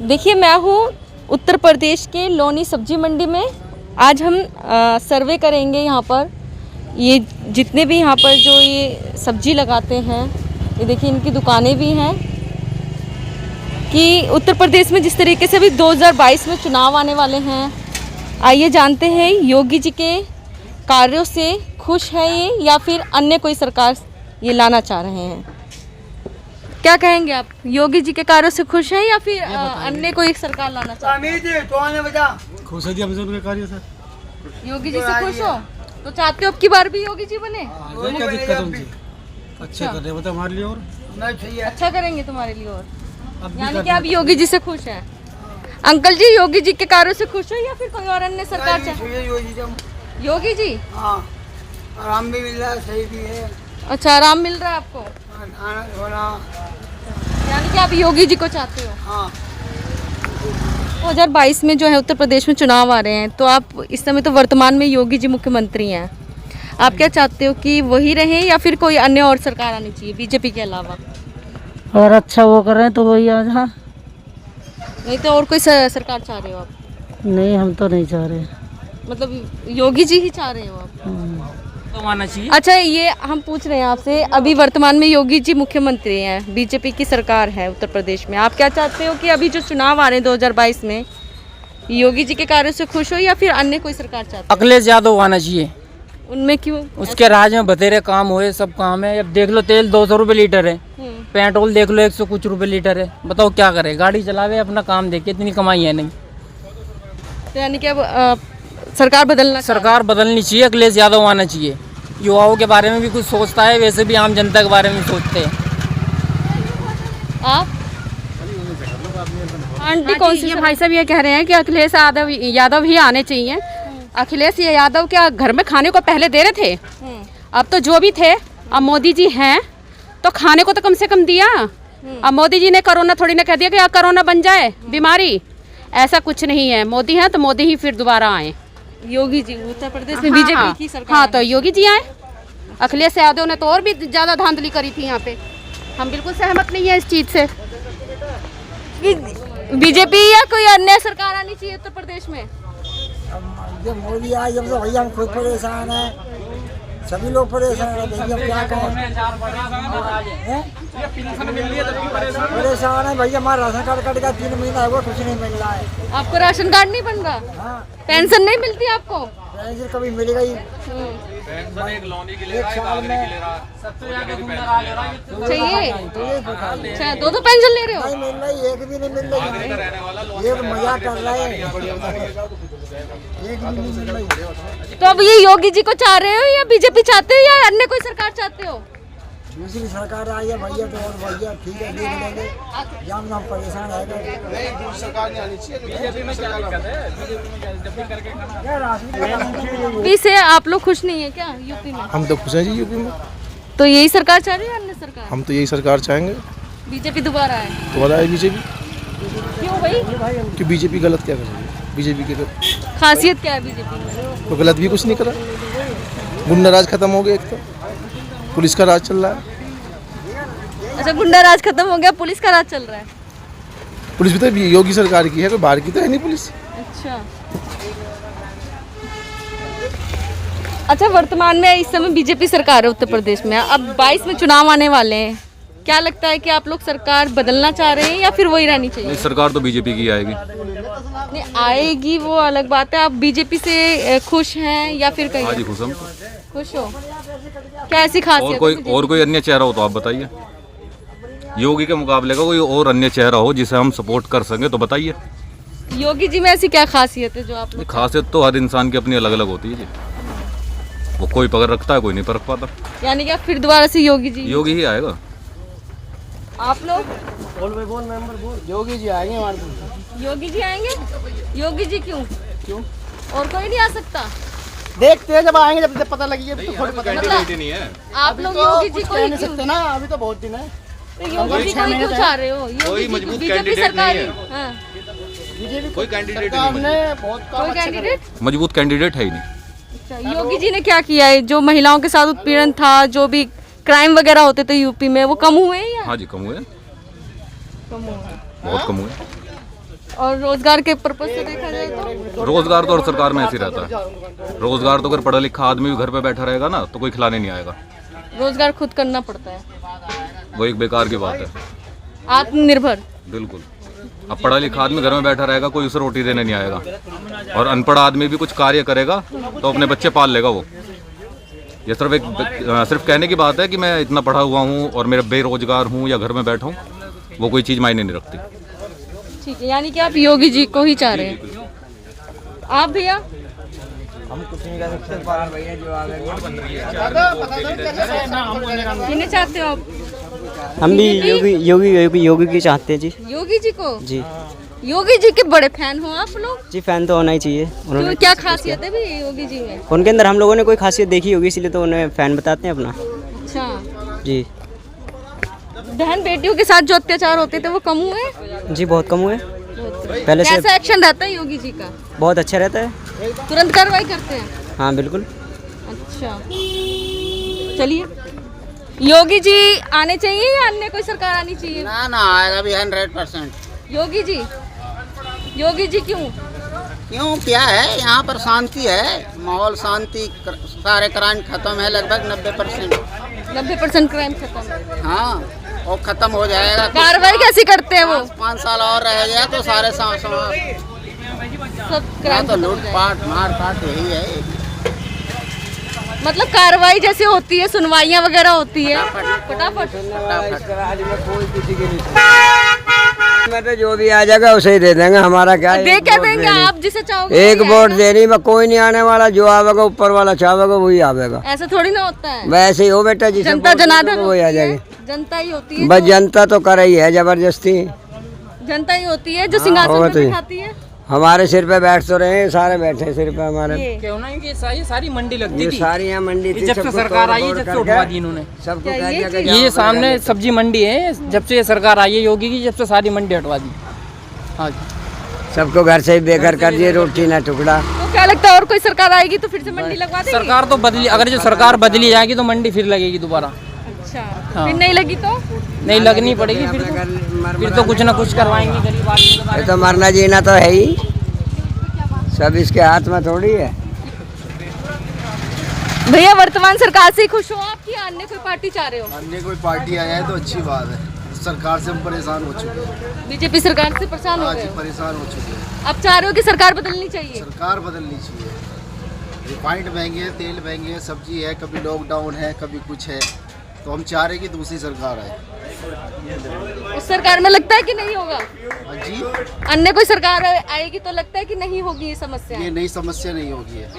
देखिए, मैं हूँ उत्तर प्रदेश के लोनी सब्जी मंडी में। आज हम सर्वे करेंगे यहाँ पर। ये जितने भी यहाँ पर जो ये सब्जी लगाते हैं, ये देखिए इनकी दुकानें भी हैं कि उत्तर प्रदेश में जिस तरीके से अभी 2022 में चुनाव आने वाले हैं, आइए जानते हैं योगी जी के कार्यों से खुश है ये या फिर अन्य कोई सरकार ये लाना चाह रहे हैं। क्या कहेंगे आप, योगी जी के कार्यों से खुश हैं या फिर अन्य कोई सरकार लाना चाहते हैं? खुश है जी हम सबके कार्य से। योगी जी से खुश हो तो चाहते हो अब की बार भी योगी जी बने? क्या दिक्कत है उनसे? अच्छा कर रहे हैं, हमारे लिए और अच्छा करेंगे तुम्हारे लिए और यानी कि आप योगी जी से खुश हैं। अंकल जी, योगी जी के कार्यों से खुश हो या फिर कोई और अन्य सरकार चाहे? योगी जी, हाँ, आराम भी मिल रहा है, सही भी है। अच्छा, आराम मिल रहा है आपको, खाना धोना। यानी कि आप योगी जी को चाहते हो। हाँ, 2022 में जो है उत्तर प्रदेश में चुनाव आ रहे हैं, तो आप इस समय तो वर्तमान में योगी जी मुख्यमंत्री हैं, आप क्या चाहते हो कि वही रहें या फिर कोई अन्य और सरकार आनी चाहिए बीजेपी के अलावा? और अच्छा वो कर रहे हैं तो वही आज। हाँ, नहीं तो और कोई सरकार चाह रहे हो आप? नहीं हम तो नहीं चाह रहे। मतलब योगी जी ही चाह रहे हो आप? तो आना चाहिए। अच्छा, ये हम पूछ रहे हैं आपसे, अभी वर्तमान में योगी जी मुख्यमंत्री हैं, बीजेपी की सरकार है उत्तर प्रदेश में, आप क्या चाहते हो कि अभी जो चुनाव आ रहे हैं 2022 में, योगी जी के कार्यों से खुश हो या फिर अन्य कोई सरकार चाहते हो? अखिलेश यादव आना चाहिए। उनमें क्यों? उसके राज में बतेरे काम हुए, सब काम है। अब देख लो, तेल 200 रुपये लीटर है, पेट्रोल देख लो 100 कुछ रुपये लीटर है। बताओ क्या करे, गाड़ी चलावे, अपना काम देखे, इतनी कमाई है नहीं। तो यानी कि अब सरकार बदलनी चाहिए, अखिलेश यादव आना चाहिए। युवाओं के बारे में भी कुछ सोचता है, वैसे भी आम जनता के बारे में सोचते हैं। आप आंटी कौन सी? ये भाई साहब ये कह रहे हैं कि अखिलेश यादव ही आने चाहिए। अखिलेश यादव क्या घर में खाने को पहले दे रहे थे? अब तो जो भी थे, अब मोदी जी हैं तो खाने को तो कम से कम दिया। अब मोदी जी ने कोरोना थोड़ी ना कह दिया कि कोरोना बन जाए बीमारी, ऐसा कुछ नहीं है। मोदी हैं तो मोदी ही फिर दोबारा आए। योगी जी उत्तर प्रदेश में बीजेपी की सरकार। हाँ, तो योगी जी आए। अखिलेश यादव ने तो और भी ज्यादा धांधली करी थी यहाँ पे। हम बिल्कुल सहमत नहीं है इस चीज से। बीजेपी या कोई अन्य सरकार आनी चाहिए उत्तर प्रदेश में? जब मोदी आए जब तो भैया हम खुद परेशान हैं, सभी लोग परेशान हैं। भैया क्या करें, परेशान है भैया। हमारा राशन कार्ड कट गया, 3 महीना हुआ, कुछ नहीं मिल रहा है। आपको राशन कार्ड नहीं बन रहा? हाँ, पेंशन नहीं मिलती आपको? पेंशन कभी मिलेगा ही एक साल में चाहिए? अच्छा, 2 पेंशन ले रहे हो? नहीं मिल रही, एक भी नहीं मिल रही। ये तो मजाक कर रहे हैं, एक भी नहीं मिल रही। तो अब ये योगी जी को चाह रहे हो या बीजेपी चाहते हो या अन्य कोई सरकार चाहते हो? दूसरी सरकार आई है भैया तो और भैया ठीक है, देख लेंगे। जब हम परेशान है यूपी से आप लोग खुश नहीं है क्या? यूपी में हम तो खुश हैं जी। यूपी में तो यही सरकार चाह रही है अन्य सरकार? हम तो यही सरकार चाहेंगे, बीजेपी दोबारा है। दोबारा है बीजेपी। क्यों भाई? कि बीजेपी गलत क्या कर रही है? बीजेपी की खासियत क्या है बीजेपी में? तो गलत भी कुछ नहीं करा। गुंडा राज खत्म हो गया, एक तो पुलिस का राज चल रहा है। अच्छा, गुंडा राज खत्म हो गया, पुलिस का राज चल रहा है। पुलिस भी तो योगी सरकार की है, कोई बाहर की तो है नहीं पुलिस। अच्छा, वर्तमान में इस समय बीजेपी सरकार है उत्तर प्रदेश में। अब 22 में चुनाव आने वाले हैं, क्या लगता है कि आप लोग सरकार बदलना चाह रहे हैं या फिर वही रहनी चाहिए? सरकार तो बीजेपी की आएगी। नहीं आएगी वो अलग बात है। आप बीजेपी से खुश हैं या फिर कहीं? हाँ जी, खुश हम। खुश हो? क्या ऐसी खासियत? और कोई अन्य चेहरा हो तो आप बताइए। योगी के मुकाबले का कोई और अन्य चेहरा हो जिसे हम सपोर्ट कर सकें तो बताइए। योगी जी में ऐसी क्या खासियत है जो आप लोग? खासियत तो हर इंसान की अपनी अलग अलग होती है जी। वो कोई पकड़ रखता है, कोई नहीं परख पाता। यानी कि फिर दोबारा से योगी ही आएगा। आप लोग? योगी जी आएंगे हमारे। योगी जी आएंगे? योगी जी क्यों? और कोई नहीं आ सकता? देखते हैं जब आएंगे, जब पता लगेगा तो थोड़ी पता नहीं है। आप लोग योगी जी को नहीं सकते ना, अभी तो बहुत दिन है। तो योगी जी को क्यों चाह रहे हो? कोई मजबूत बीजेपी सरकार ही। हाँ, कोई कैंडिडेट कोई कैंडिडेट मजबूत कैंडिडेट है ही नहीं। अच्छा, योगी जी ने क्या किया है? जो महिलाओं के साथ उत्पीड़न था, जो भी क्राइम वगैरह होते थे यूपी में, वो कम हुए हैं या? हाँ जी, कम हुए। कम हुए, बहुत कम हुए। और रोजगार के पर्पज से देखा जाए तो रोजगार तो हर सरकार में ऐसे ही रहता है। रोजगार तो अगर पढ़ा लिखा आदमी भी घर पे बैठा रहेगा ना तो कोई खिलाने नहीं आएगा। रोजगार खुद करना पड़ता है, वो एक बेकार की बात है। आत्मनिर्भर। बिल्कुल। अब पढ़ा लिखा आदमी घर में बैठा रहेगा, कोई उसे रोटी देने नहीं आएगा। और अनपढ़ आदमी भी कुछ कार्य करेगा तो अपने बच्चे पाल लेगा वो। ये सिर्फ कहने की बात है कि मैं इतना पढ़ा हुआ हूँ और मेरा बेरोजगार हूँ या घर में बैठा हूँ, वो कोई चीज़ मायने नहीं रखती। ठीक है, यानी कि आप योगी जी को ही चाह रहे हैं। आप भैया? हम कुछ नहीं कर सकते भैया जो आ गए। किन्हें चाहते हो आप? हम भी योगी की चाहते हैं जी। योगी जी को? जी। योगी जी के बड़े फैन हो आप लोग? जी फैन तो होना ही चाहिए। तो क्या खासियत है भी योगी जी में? उनके अंदर हम लोगों ने कोई खासियत देखी होगी, इसलिए तो उन्हें फैन बताते हैं अपना। अच्छा जी। बहन बेटियों के साथ जो अत्याचार होते थे वो कम हुए? जी बहुत कम हुए पहले से। कैसा एक्शन रहता है योगी जी का? बहुत अच्छा रहता है, तुरंत कार्रवाई करते हैं? हाँ बिल्कुल। अच्छा चलिए, योगी जी आने चाहिए या अन्य कोई सरकार आनी चाहिए? ना आएगा भी 100%। योगी जी? योगी जी क्यों? क्यों क्या है, यहाँ पर शांति है, माहौल शांति, सारे क्राइम खत्म है लगभग 90%। 90% क्राइम खत्म है? हाँ, वो खत्म हो जाएगा। कार्रवाई कैसी करते हैं वो? 5 साल और रह गया तो सारे सब क्राइम तो लूटपाट मारकाट यही है। मतलब कार्रवाई जैसे होती है, सुनवाइयाँ वगैरह होती है फटाफट। मैं तो जो भी आ जाएगा उसे ही दे देंगे, हमारा क्या दे क्या देंगे आप जिसे चाहोगे? एक वोट देनी में कोई नहीं आने वाला, जो आवेगा ऊपर वाला चाहेगा वही आवेगा। ऐसा थोड़ी ना होता है। वैसे ही हो बेटा, जिसे जनता जनार्दन वही आ जाएगी। जनता ही होती है। बस जनता तो कर रही है जबरदस्ती। जनता ही होती है जो सिंहासन पे बैठाती है। हमारे सिर पे बैठ तो रहे हैं, सारे बैठे सिर पे हमारे। क्यों ना ये सारी मंडी लगती थी। सारी यहाँ मंडी थी, जब से सरकार आई है, जब से उठवा दी इन्होंने सबको कह दिया कि ये सामने सब्जी मंडी है, जब से ये सरकार आई है योगी की, जब से सारी मंडी हटवा दी। हाँ सबको घर से ही बेघर कर दिए, रोटी ना टुकड़ा। तो क्या लगता है और कोई सरकार आएगी तो फिर से मंडी लगवा देगी? सरकार तो बदली, अगर जो सरकार बदली जाएगी तो मंडी फिर लगेगी दोबारा। अच्छा हाँ। फिर नहीं लगी तो? नहीं लगनी पड़ेगी फिर तो कुछ ना कुछ करवाएंगे गरीब आदमी। तो मरना जीना तो है ही, सब इसके हाथ में थोड़ी है। भैया वर्तमान सरकार से खुश हो आप या अन्य कोई पार्टी चाह रहे हो? अन्य कोई पार्टी आया है तो अच्छी बात है। सरकार से हम परेशान हो चुके हैं। बीजेपी सरकार से परेशान हो गए? परेशान हो चुके हैं। अब चाह रहे हो कि सरकार बदलनी चाहिए? सरकार बदलनी चाहिए। रिफाइंड महंगे है, तेल महंगे है, सब्जी है, कभी लॉकडाउन है, कभी कुछ है, तो हम चाह रहे हैं कि दूसरी सरकार आए। उस सरकार में लगता है कि नहीं होगा? हाँ जी, अन्य कोई सरकार आएगी तो लगता है कि नहीं होगी ये समस्या? ये नई समस्या नहीं होगी है।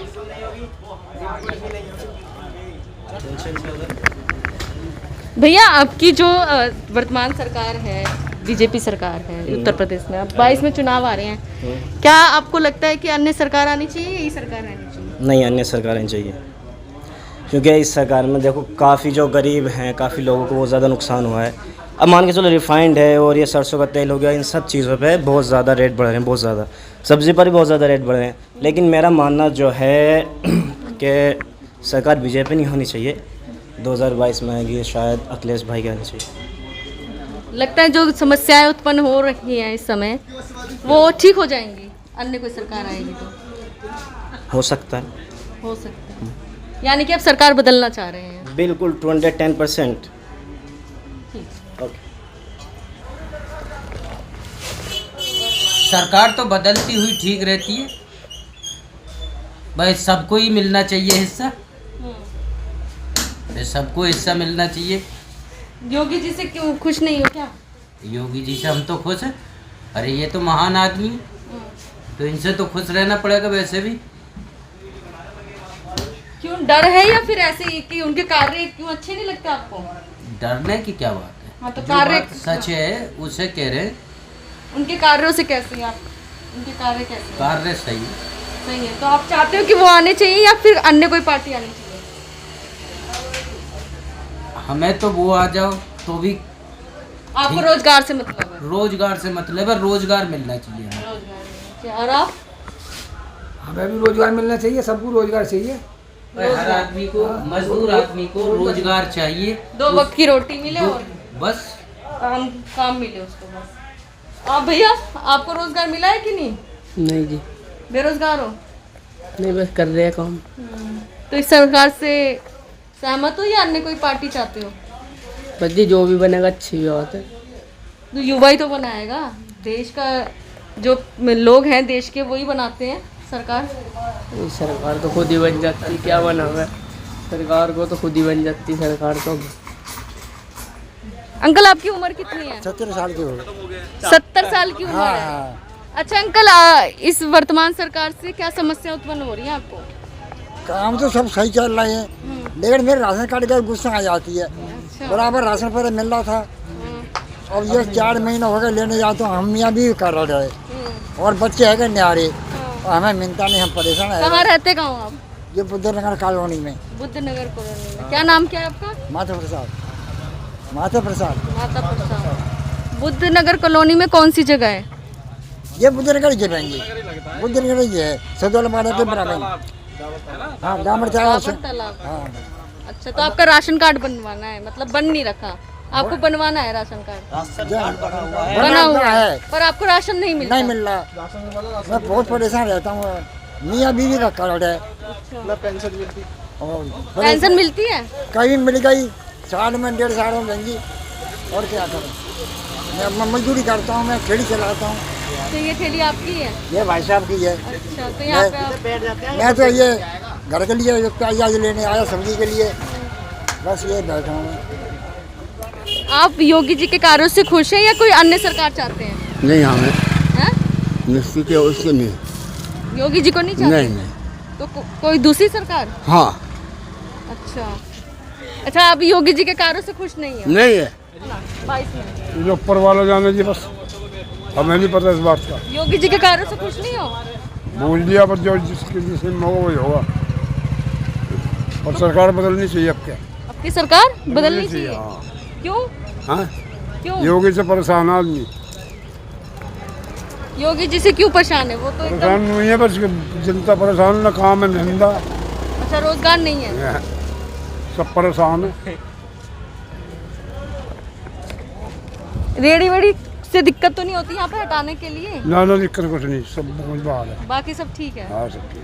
भैया आपकी जो वर्तमान सरकार है, बीजेपी सरकार है उत्तर प्रदेश में, अब 22 में चुनाव आ रहे हैं, क्या आपको लगता है कि अन्य सरकार आनी चाहिए, यही सरकार आनी चाहिए? नहीं, अन्य सरकारें चाहिए, क्योंकि इस सरकार में देखो काफ़ी जो गरीब हैं, काफ़ी लोगों को बहुत ज़्यादा नुकसान हुआ है। अब मान के चलो रिफाइंड है और ये सरसों का तेल हो गया, इन सब चीज़ों पे बहुत ज़्यादा रेट बढ़ रहे हैं, बहुत ज़्यादा सब्ज़ी पर भी बहुत ज़्यादा रेट बढ़ रहे हैं। लेकिन मेरा मानना जो है कि सरकार बीजेपी नहीं होनी चाहिए, 2022 में आएगी शायद अखिलेश भाई की आनी चाहिए। लगता है जो समस्याएं उत्पन्न हो रही हैं इस समय वो ठीक हो जाएंगी अन्य कोई सरकार आएगी तो? हो सकता है। हो सकता है, यानी कि आप सरकार बदलना चाह रहे हैं? बिल्कुल 210%। सरकार तो बदलती हुई ठीक रहती है, भाई सबको ही मिलना चाहिए हिस्सा, सबको हिस्सा मिलना चाहिए। योगी जी से क्यों खुश नहीं हो क्या? योगी जी से हम तो खुश हैं, अरे ये तो महान आदमी, तो इनसे तो खुश रहना पड़ेगा वैसे भी। क्यों, डर है या फिर ऐसे ही कि उनके कार्य क्यों अच्छे नहीं लगते आपको? डरने की क्या बात है? हाँ, तो जो कार्य बात सच है उसे कह रहे हैं। उनके कार्यों से कैसे आप, उनके कार्य कैसे? कार्य सही सही है, तो आप चाहते हो कि वो आने चाहिए या फिर अन्य कोई पार्टी आनी चाहिए? हमें तो वो आ जाओ तो भी। आपको रोजगार से मतलब है? रोजगार से मतलब है, रोजगार मिलना चाहिए हमें। रोजगार। और आप? हमें भी रोजगार मिलना चाहिए, सबको रोजगार चाहिए। हर आदमी को, मजदूर आदमी को रोजगार चाहिए, 2 वक्त की रोटी मिले और बस काम मिले उसको बस। आप भैया, आपको रोजगार मिला है कि नहीं? नहीं जी, बेरोजगार हो? नहीं बस कर रहे हैं काम। तो इस सरकार से सहमत हो या अन्य कोई पार्टी चाहते हो? बस जी जो भी बनेगा अच्छी बात है। तो युवा ही तो बनाएगा देश का, जो लोग हैं देश के वही बनाते हैं सरकार। ये सरकार तो खुद ही बन जाती, क्या बना हुआ है सरकार को, तो खुद ही बन जाती सरकार तो। अंकल आपकी उम्र कितनी है? 70 साल के हो गए। 70 साल की उम्र है। हाँ, अच्छा अंकल, इस वर्तमान सरकार से क्या समस्या उत्पन्न हो रही है आपको? काम तो सब सही चल रहे हैं, लेकिन मेरे राशन कार्ड का गुस्सा आ जाती है। बराबर राशन पर मिल रहा था, अब ये 4 महीने हो गए लेने जाते हूँ, हम यहाँ भी कर रहे हैं और बच्चे है न्यारे, हमें मिलता नहीं, हम परेशान है। कहाँ रहते कहाँ हो आप? ये बुद्धनगर कॉलोनी में। बुद्धनगर कॉलोनी में। क्या नाम क्या है आपका? माता प्रसाद। माता प्रसाद। माता प्रसाद। बुद्धनगर कॉलोनी में कौन सी जगह है? ये बुद्धनगर ही रहेंगे, बुद्धनगर ही है, सदौल मारा के बराबर। हाँ, डामर तालाब। हाँ। अच्छा, तो आपका राशन कार्ड बनवाना है, मतलब बन नहीं रखा, आपको बनवाना है राशन कार्ड? बना हुआ है पर आपको राशन नहीं मिलता? नहीं मिल रहा, मैं बहुत परेशान रहता हूँ। मियाँ बीवी का कार्ड है। पेंशन मिलती है? कहीं मिल गई, साल में 1.5 साल में देंगी, और क्या करूँ। मैं मजदूरी करता हूँ, मैं ठेली चलाता हूँ। तो ये ठेली आपकी है? ये भाई साहब की है। अच्छा, तो यहाँ पे आप... मैं तो ये घर के लिए प्याज लेने आया, सब्जी के लिए, बस ये बैठा हूँ। आप योगी जी के कार्यों से खुश हैं या कोई अन्य सरकार चाहते हैं? नहीं, हमें हैं? निश्चित है उसके नहीं। योगी जी को नहीं चाहते? नहीं। तो कोई दूसरी सरकार? हाँ। अच्छा, आप योगी जी के कार्यों से खुश नहीं है? नहीं है। 22 में जो ऊपर वाला जाने जी, बस हमें नहीं पता इस बात का। योगी जी के कार्यों से खुश नहीं हो? बोल दिया, पर जो जिससे वही होगा, और सरकार बदलनी चाहिए। अब क्या आपकी सरकार बदलनी चाहिए? हाँ। क्यों? हाँ, क्यों? योगी से परेशान आदमी। योगी जी से क्यों परेशान है? वो तो एकदम... परेशान नहीं है, बस जनता परेशान, ना काम है धंधा। अच्छा, रोजगार नहीं है, सब परेशान है। रेडी वेडी से दिक्कत तो नहीं होती यहाँ पे हटाने के लिए? ना दिक्कत कुछ नहीं, सब बहुत बहाल है। बाकी सब ठीक है? हाँ, सब ठीक।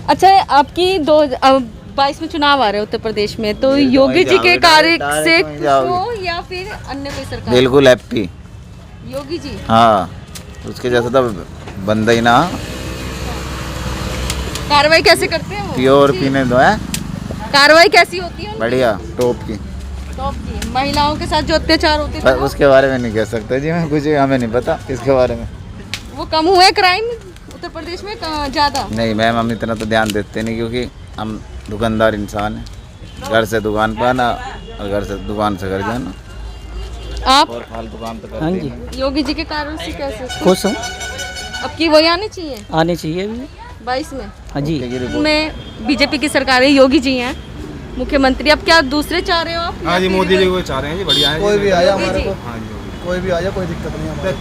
अच्छा, आपकी 22 में चुनाव आ रहे हैं उत्तर प्रदेश में, तो योगी जी के कार्य से खुश हो या फिर अन्य कोई सरकार? बिल्कुल हैप्पी। योगी जी? हाँ, उसके जैसा तो बंदा ही ना। कार्रवाई कैसे करते हैं वो? प्योर पीने दो है। कार्रवाई कैसी होती है? बढ़िया, टॉप की। टॉप की। महिलाओं के साथ जो अत्याचार होते थे उसके बारे में नहीं कह सकता जी मैं, कुछ हमें नहीं पता इसके बारे में। वो कम हुए क्राइम उत्तर प्रदेश में ज़्यादा? नहीं मैम, हम इतना तो ध्यान देते नहीं, क्योंकि हम दुकानदार इंसान हैं। घर से दुकान पर आना और घर से दुकान से घर जाना। आप और फालतू काम तो करते हाँ ही जी, नहीं। योगी जी के कारण से कैसे खुश हूँ। अब की वही आनी चाहिए आने चाहिए भी। 22 में? हाँ जी, में बीजेपी की सरकार है, योगी जी हैं मुख्यमंत्री। अब क्या दूसरे चाह रहे हो आप? हाँ जी, मोदी जी को चाह रहे हैं जी, बढ़िया है। कोई भी आया योगी हमारे जी? को, हाँ जी, कोई भी आया, कोई दिक्कत नहीं हमारे,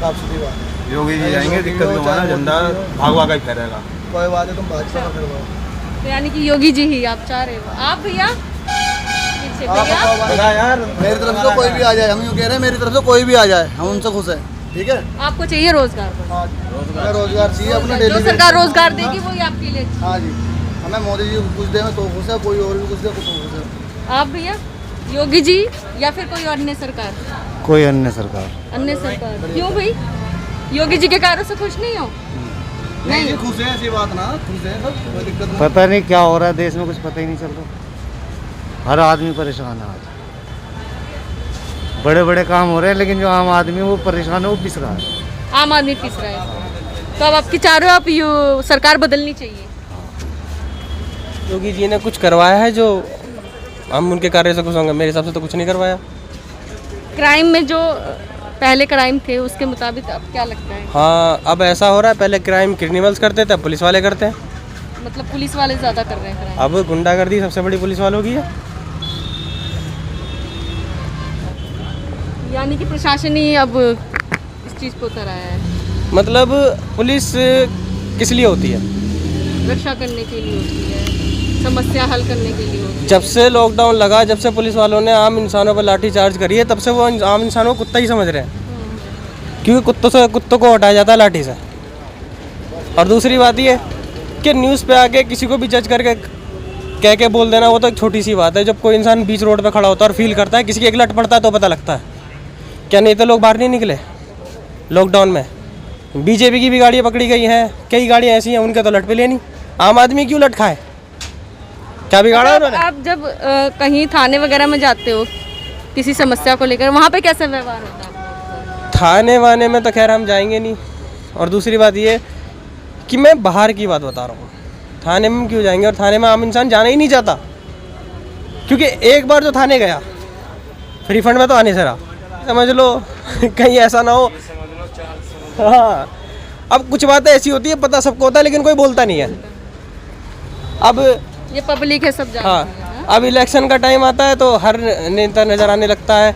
साफ सुथरी बात है। योगी जी जाएंगे, दिक्कत नहीं होगा, झंडा भागवा का ही फहरेगा। कोई बात है, तुम भाजपा कर लो। तो यानी कि योगी जी ही आप चाह रहे हो? आप भैया पीछे, भैया बता यार, मेरी तरफ से कोई भी आ जाए, हम यूँ कह रहे हैं, मेरी तरफ से कोई भी आ जाए, हम उनसे खुश हैं। ठीक है, आपको चाहिए रोजगार? हमें रोजगार चाहिए अपना जो डेली। सरकार रोजगार देगी वही आपके लिए? हाँ जी, हमें मोदी जी कुछ दे तो खुश है, कोई और भी कुछ दे तो खुश है। आप भैया योगी जी या फिर कोई अन्य सरकार? कोई अन्य सरकार। अन्य सरकार क्यों भाई? योगी जी के कार्यों से खुश नहीं हो? नहीं, खुश है, ऐसी बात ना, खुश है सब, कोई दिक्कत नहीं। पता नहीं क्या हो रहा है देश में, कुछ पता ही नहीं चल रहा। हर आदमी परेशान है आज। बड़े बड़े काम हो रहे हैं, लेकिन जो आम आदमी वो परेशान है, वो पिस रहा है। आम आदमी पिस रहा है। तो अब आपकी चाह रहे हो आप सरकार बदलनी चाहिए? योगी जी ने कुछ करवाया है जो हम उनके कार्य से खुश होंगे? मेरे हिसाब से तो कुछ नहीं करवाया। क्राइम में जो पहले क्राइम थे उसके मुताबिक अब क्या लगता है? हाँ, अब ऐसा हो रहा है, पहले क्राइम क्रिमिनल्स करते थे, अब पुलिस वाले करते हैं। मतलब पुलिस वाले ज़्यादा कर रहे हैं क्राइम? अब गुंडागर्दी सबसे बड़ी पुलिस वालों की है। यानी कि प्रशासन ही अब इस चीज़ को उतर आया है? मतलब पुलिस किस लिए होती है? रक्षा करने के लिए होती है, समस्या हल करने के लिए होती है। जब से लॉकडाउन लगा, जब से पुलिस वालों ने आम इंसानों पर लाठी चार्ज करी है, तब से वो आम इंसानों को कुत्ता ही समझ रहे हैं। क्योंकि कुत्तों को हटाया जाता है लाठी से। और दूसरी बात ये कि न्यूज़ पे आके किसी को भी जज करके कह के बोल देना, वो तो एक छोटी सी बात है। जब कोई इंसान बीच रोड पे खड़ा होता है और फील करता है, किसी की एक लट पड़ता है तो पता लगता है। क्या नहीं तो लोग बाहर नहीं निकले लॉकडाउन में। बीजेपी की भी गाड़ियाँ पकड़ी गई हैं, कई गाड़ियाँ ऐसी हैं उनके तो लट पे लेनी। आम आदमी क्यों लट खाए, क्या बिगाड़ा उन्होंने? आप जब कहीं थाने वगैरह में जाते हो किसी समस्या को लेकर, वहाँ पे कैसा व्यवहार होता है? थाने वाने में तो खैर हम जाएंगे नहीं। और दूसरी बात ये कि मैं बाहर की बात बता रहा हूँ, थाने में क्यों जाएंगे? और थाने में आम इंसान जाना ही नहीं चाहता, क्योंकि एक बार जो थाने गया फ्री फंड में तो आने से रहा, समझ लो कहीं ऐसा ना हो। हाँ, अब कुछ बातें ऐसी होती है, पता सबको होता है लेकिन कोई बोलता नहीं है। अब ये पब्लिक है, सब जानती है। हाँ, अब इलेक्शन का टाइम आता है तो हर नेता नजर आने लगता है।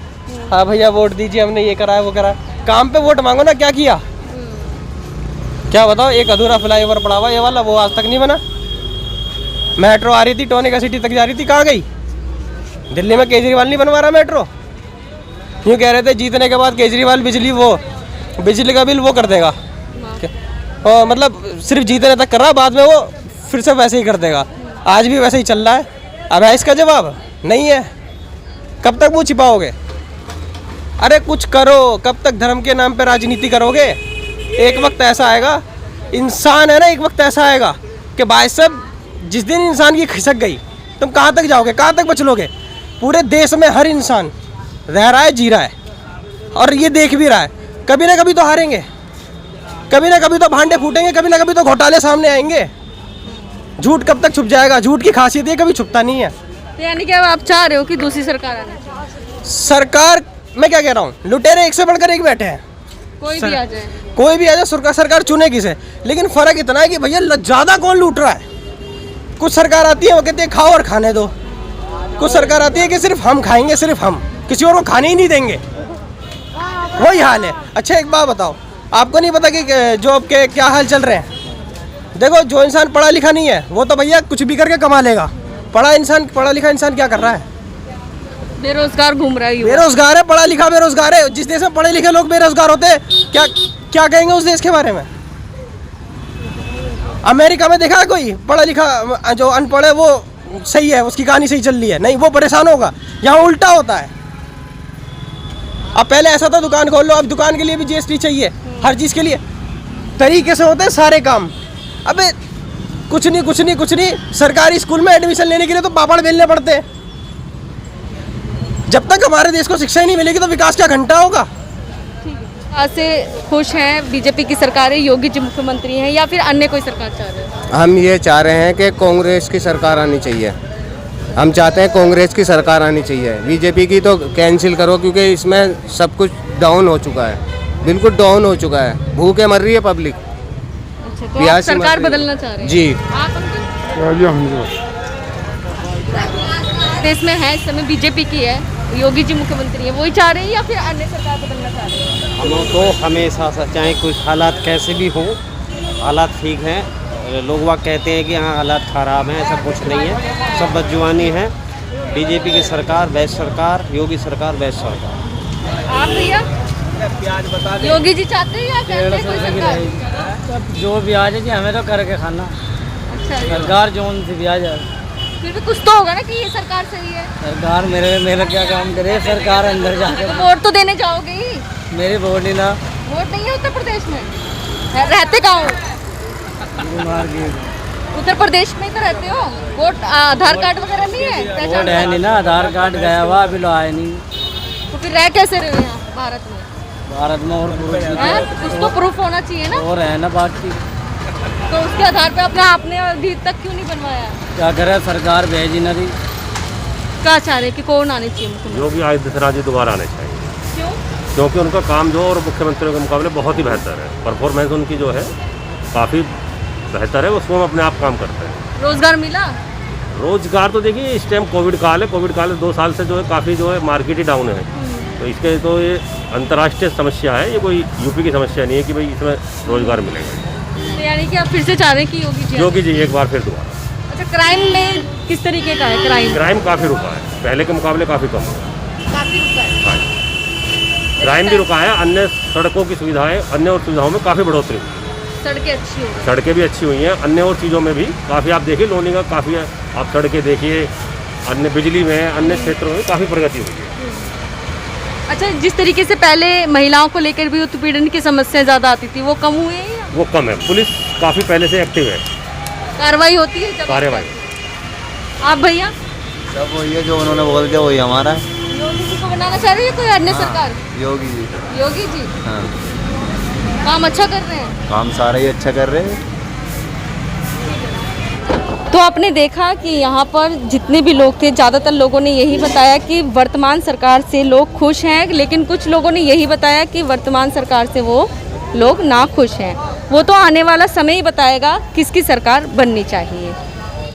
हाँ भैया वोट दीजिए, हमने ये करा है वो करा है। काम पे वोट मांगो ना, क्या किया? क्या बताओ, एक अधूरा फ्लाईओवर पड़ा हुआ ये वाला, वो आज तक नहीं बना। मेट्रो आ रही थी, टोनिका सिटी तक जा रही थी, कहाँ गई? दिल्ली में केजरीवाल नहीं बनवा रहा मेट्रो। यूँ कह रहे थे जीतने के बाद केजरीवाल बिजली का बिल वो कर देगा, और मतलब सिर्फ जीतने तक कर रहा, बाद में वो फिर से वैसे ही कर देगा। आज भी वैसे ही चल रहा है। अब है इसका जवाब नहीं है। कब तक वो छिपाओगे? अरे कुछ करो, कब तक धर्म के नाम पे राजनीति करोगे? एक वक्त ऐसा आएगा, इंसान है ना, एक वक्त ऐसा आएगा कि भाई साहब जिस दिन इंसान की खिसक गई, तुम कहाँ तक जाओगे, कहाँ तक बच लोगे? पूरे देश में हर इंसान रह रहा है, जी रहा है, और ये देख भी रहा है। कभी ना कभी तो हारेंगे, कभी ना कभी तो भांडे फूटेंगे, कभी ना कभी तो घोटाले सामने आएंगे। झूठ कब तक छुप जाएगा? झूठ की खासियत है कभी छुपता नहीं है। तो यानी कि अब आप चाह रहे हो कि दूसरी सरकार आनी चाहिए? सरकार, मैं क्या कह रहा हूँ, लुटेरे एक से बढ़कर एक बैठे हैं। कोई भी आ जाए, कोई भी आ जाए, सरकार चुने किसे। लेकिन फर्क इतना है कि भैया ज़्यादा कौन लूट रहा है। कुछ सरकार आती है वो कहती है खाओ और खाने दो, कुछ सरकार आती है कि सिर्फ हम खाएंगे, सिर्फ हम, किसी और को खाने ही नहीं देंगे। वही हाल है। अच्छा एक बात बताओ, आपको नहीं पता कि जॉब के क्या हाल चल रहे हैं? देखो, जो इंसान पढ़ा लिखा नहीं है वो तो भैया कुछ भी करके कमा लेगा। पढ़ा लिखा इंसान क्या कर रहा है? बेरोजगार घूम रहा है। बेरोजगार है, पढ़ा लिखा बेरोजगार है। जिस देश में पढ़े लिखे लोग बेरोजगार होते हैं, क्या कहेंगे उस देश के बारे में? अमेरिका में देखा है कोई पढ़ा लिखा जो अनपढ़ है वो सही है, उसकी कहानी सही चल रही है? नहीं, वो परेशान होगा। यहाँ उल्टा होता है। अब पहले ऐसा था दुकान खोल लो, अब दुकान के लिए भी जीएसटी चाहिए, हर चीज़ के लिए तरीके से होते हैं सारे काम। अबे कुछ नहीं, सरकारी स्कूल में एडमिशन लेने के लिए तो पापड़ बेलने पड़ते हैं। जब तक हमारे देश को शिक्षा ही नहीं मिलेगी तो विकास क्या घंटा होगा? आज से खुश हैं बीजेपी की सरकार है, योगी जी मुख्यमंत्री हैं, या फिर अन्य कोई सरकार चाह रहे हैं? हम ये चाह रहे हैं कि कांग्रेस की सरकार आनी चाहिए। हम चाहते हैं कांग्रेस की सरकार आनी चाहिए। बीजेपी की तो कैंसिल करो, क्योंकि इसमें सब कुछ डाउन हो चुका है, बिल्कुल डाउन हो चुका है। भूखे मर रही है पब्लिक। अच्छा, तो आप सरकार बदलना चाह रहे हैं? जी। आप देश में है इस समय बीजेपी की है, योगी जी मुख्यमंत्री है, वही चाह रहे हैं या फिर अन्य सरकार बदलना चाह रहे हैं? हम तो हमेशा से चाहे कुछ हालात कैसे भी हो, हालात ठीक हैं। लोग वाग कहते हैं कि हाँ हालात ख़राब हैं, ऐसा कुछ नहीं है, सब बदजुबानी है। बीजेपी की सरकार बेस्ट सरकार, योगी सरकार बेस्ट सरकार। आप भैया योगी जी चाहते हैं या कहते हैं कोई सरकार? जो भी आ जाए हमें तो करके खाना। अच्छा, सरकार जोन से भी आ जाए, फिर भी कुछ तो होगा ना कि ये सरकार सही है। सरकार मेरा क्या काम करे? सरकार अंदर जाके तो वोट तो देने जाओगे ही। मेरी वोट ही ना, वोट नहीं है उत्तर प्रदेश में? रहते कहाँ हो? उत्तर प्रदेश में तो रहते हो। वोट आधार कार्ड वगैरह नहीं है? वोट है नहीं ना, आधार कार्ड गया हुआ, अभी लो आए नहीं। तो फिर रह कैसे रहे हो यहाँ भारत में? भारत में और कुछ तो प्रूफ होना चाहिए ना। और है ना बाकी, तो उसके आधार पे अपना आपने अभी तक क्यों नहीं बनवाया? क्या करे, सरकार भेजी ना रही। क्या चाह रहे कि कौन आने चाहिए मुख्यमंत्री? योगी आदित्यनाथ जी दोबारा आने चाहिए। क्यों? क्योंकि उनका काम जो और मुख्यमंत्रियों के मुकाबले बहुत ही बेहतर है। परफॉर्मेंस उनकी जो है काफ़ी बेहतर है, उसमें हम अपने आप काम करते हैं। रोजगार मिला? रोजगार तो देखिए इस टाइम कोविड काल है, कोविड काल 2 साल से जो है काफ़ी जो है मार्केट ही डाउन है। तो इसके तो ये अंतर्राष्ट्रीय समस्या है, ये कोई यूपी की समस्या नहीं है कि भाई इसमें रोजगार मिलेगा। तो यानी कि आप फिर से चाह रहे हैं कि योगी जी एक बार फिर दोबारा। अच्छा, क्राइम में किस तरीके का है? क्राइम काफ़ी रुका है, पहले के मुकाबले काफ़ी कम हुआ है। काफ़ी रुका है। हाँ। क्राइम भी रुका है, अन्य सड़कों की सुविधाएं, अन्य और सुविधाओं में काफ़ी बढ़ोतरी हुई है। सड़कें अच्छी हो, सड़कें भी अच्छी हुई हैं, अन्य और चीज़ों में भी काफ़ी, आप देखिए लोनी का काफ़ी, आप सड़कें देखिए, अन्य बिजली में, अन्य क्षेत्रों में काफ़ी प्रगति हुई है। अच्छा, जिस तरीके से पहले महिलाओं को लेकर भी उत्पीड़न की समस्या ज़्यादा आती थी, वो कम हुए हैं या वो कम है? पुलिस काफ़ी पहले से एक्टिव है, कार्रवाई होती है? कार्रवाई। आप भैया सब वही है जो उन्होंने बोल दिया वही हमारा है। योगी जी को बनाना चाह रही है कोई अन्य सरकार? योगी जी। योगी जी हाँ, काम अच्छा कर रहे हैं, काम सारा ही अच्छा कर रहे हैं। तो आपने देखा कि यहाँ पर जितने भी लोग थे, ज़्यादातर लोगों ने यही बताया कि वर्तमान सरकार से लोग खुश हैं, लेकिन कुछ लोगों ने यही बताया कि वर्तमान सरकार से वो लोग ना खुश हैं। वो तो आने वाला समय ही बताएगा किसकी सरकार बननी चाहिए।